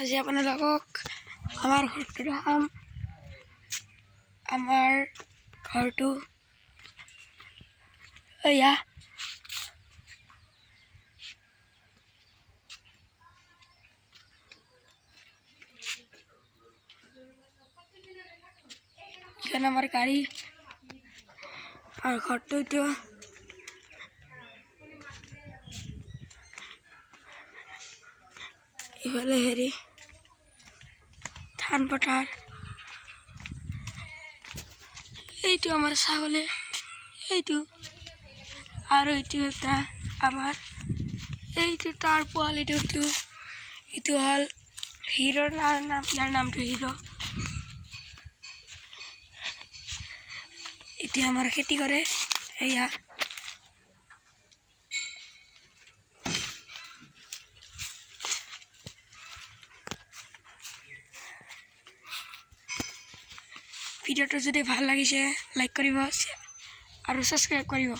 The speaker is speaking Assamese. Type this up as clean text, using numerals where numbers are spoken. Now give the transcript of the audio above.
আজি আপোনালোকক আমাৰ ঘৰটো দেখাম। আমাৰ ঘৰটো এয়া এখানে আমাৰ গাড়ি আৰ ঘৰটা তো এফালে হেৰি ধান পথাৰ, এইটো আমাৰ ছাগলে, এইটো আৰু এইটো এটা আমাৰ, এইটো তাৰ পোৱালিটো, এইটো হ'ল হিৰোৰ নাম, ইয়াৰ নামটো হিৰো। এতিয়া আমাৰ খেতি কৰে এয়া ভিডিঅ'টো যদি ভাল লাগিছে লাইক কৰিব আৰু সাবস্ক্ৰাইব কৰিব।